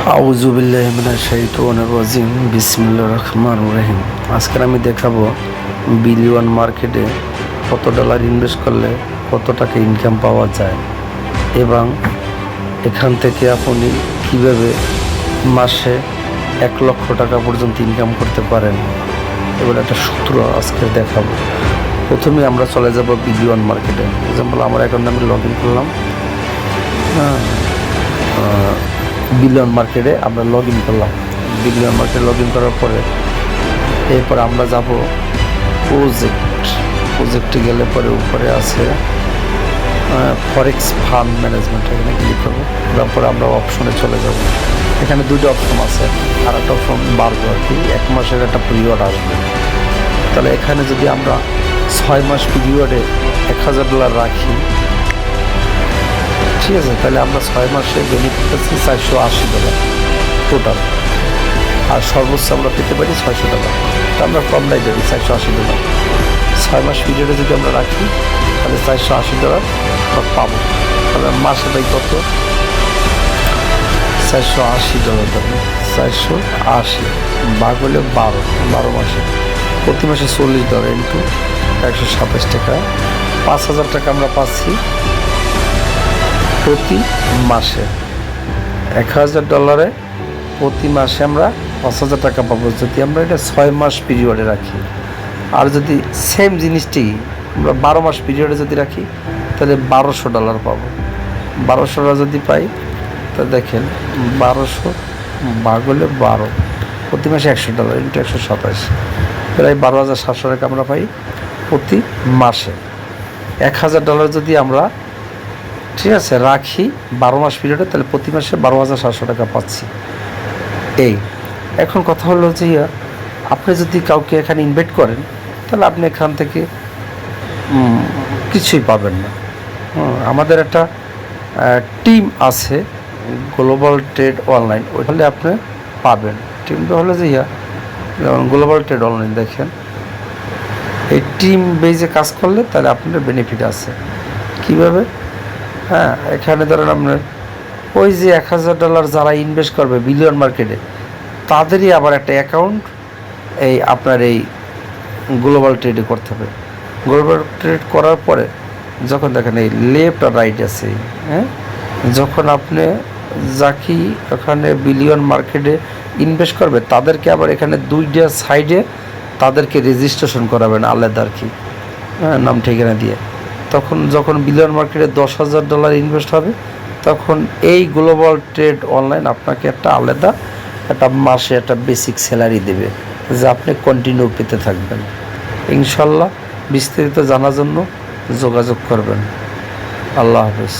আউযু বিল্লাহি মিনাশ শাইতানির রাজিম বিসমিল্লাহির রহমানির রহিম। আজকে আমি দেখাবো বিলিয়ন মার্কেটে কত ডলার ইনভেস্ট করলে কত টাকা ইনকাম পাওয়া যায় এবং এখান থেকে আপনি কিভাবে মাসে 1 লক্ষ টাকা পর্যন্ত ইনকাম করতে পারেন এবার একটা সূত্র আজকে দেখাবো। প্রথমে আমরা চলে যাব বিলিয়ন মার্কেটে। এক্সাম্পল আমার অ্যাকাউন্টে আমি লগ ইন করলাম। বিলিয়ন মার্কেটে আমরা লগ ইন করলাম। বিলিয়ন মার্কেটে লগ ইন করার পরে এরপর আমরা যাব প্রজেক্টে গেলে পরে উপরে আছে ফরেক্স ফান্ড ম্যানেজমেন্ট, এখানে ক্লিক করবো। তারপরে আমরা অপশনে চলে যাব। এখানে দুটো অপশন আছে, আর একটা অপশন বাড়বে আর কি, 1 মাসের একটা পিরিয়ড আসবে। তাহলে এখানে যদি আমরা 6 মাস পিরিয়ডে $1000 রাখি, ঠিক আছে, তাহলে আমরা 6 মাসে বেনিফিট পাচ্ছি $480 টোটাল, আর সর্বোচ্চ আমরা পেতে পারি $600। তো আমরা কমলাই যাবি $480। 6 মাস পিরিয়ডে যদি আমরা রাখি তাহলে $480 আমরা পাবো। তাহলে মাসে পাই কত? $480 দেবে। 480 ভাগ হলে 12 মাসে, প্রতি মাসে $40 ইন্টু 127 টাকা, 5000 টাকা আমরা পাচ্ছি প্রতি মাসে। $1000 প্রতি মাসে আমরা 5000 টাকা পাবো যদি আমরা এটা 6 মাস পিরিয়ডে রাখি। আর যদি সেম জিনিসটি আমরা 12 মাস পিরিয়ডে যদি রাখি তাহলে $1200 পাবো। $1200 যদি পাই তা দেখেন 1200 ভাগ হলে 12, প্রতি মাসে $100 ইন্টু 127, প্রায় 12700 টাকা আমরা পাই প্রতি মাসে। $1000 যদি আমরা, ঠিক আছে, রাখি 12 মাস পিরিয়ডে, তাহলে প্রতি মাসে 12700 টাকা পাচ্ছি। এই এখন কথা হলো যে আপনি যদি কাউকে এখানে ইনভাইট করেন তাহলে আপনি এখান থেকে কিছুই পাবেন না। আমাদের একটা টিম আছে গ্লোবাল ট্রেড অনলাইন, ওইখানে আপনি পাবেন। টিমটা হলো যে যেমন গ্লোবাল ট্রেড অনলাইন, দেখেন এই টিম বেজে কাজ করলে তাহলে আপনার বেনিফিট আছে। কিভাবে? এখানে ধরেন আপনার ওই যে $1000 যারা ইনভেস্ট করবে বিলিয়ন মার্কেটে, তাদেরই আবার একটা অ্যাকাউন্ট এই আপনার এই গ্লোবাল ট্রেডে করতে হবে। গ্লোবাল ট্রেড করার পরে যখন দেখেন এই লেফট আর রাইট আছে, যখন আপনি যাকে ওখানে বিলিয়ন মার্কেটে ইনভেস্ট করবে তাদেরকে আবার এখানে 2টা সাইডে তাদেরকে রেজিস্ট্রেশন করাবেন আলাদা আর কি, নাম ঠিকানা দিয়ে। তখন যখন বিলিয়ন মার্কেটে $10,000 ইনভেস্ট হবে তখন এই গ্লোবাল ট্রেড অনলাইন আপনাকে একটা আলাদা একটা মাসে একটা বেসিক স্যালারি দেবে, যে আপনি কন্টিনিউ পেতে থাকবেন। ইনশাল্লাহ বিস্তারিত জানার জন্য যোগাযোগ করবেন। আল্লাহ হাফেজ।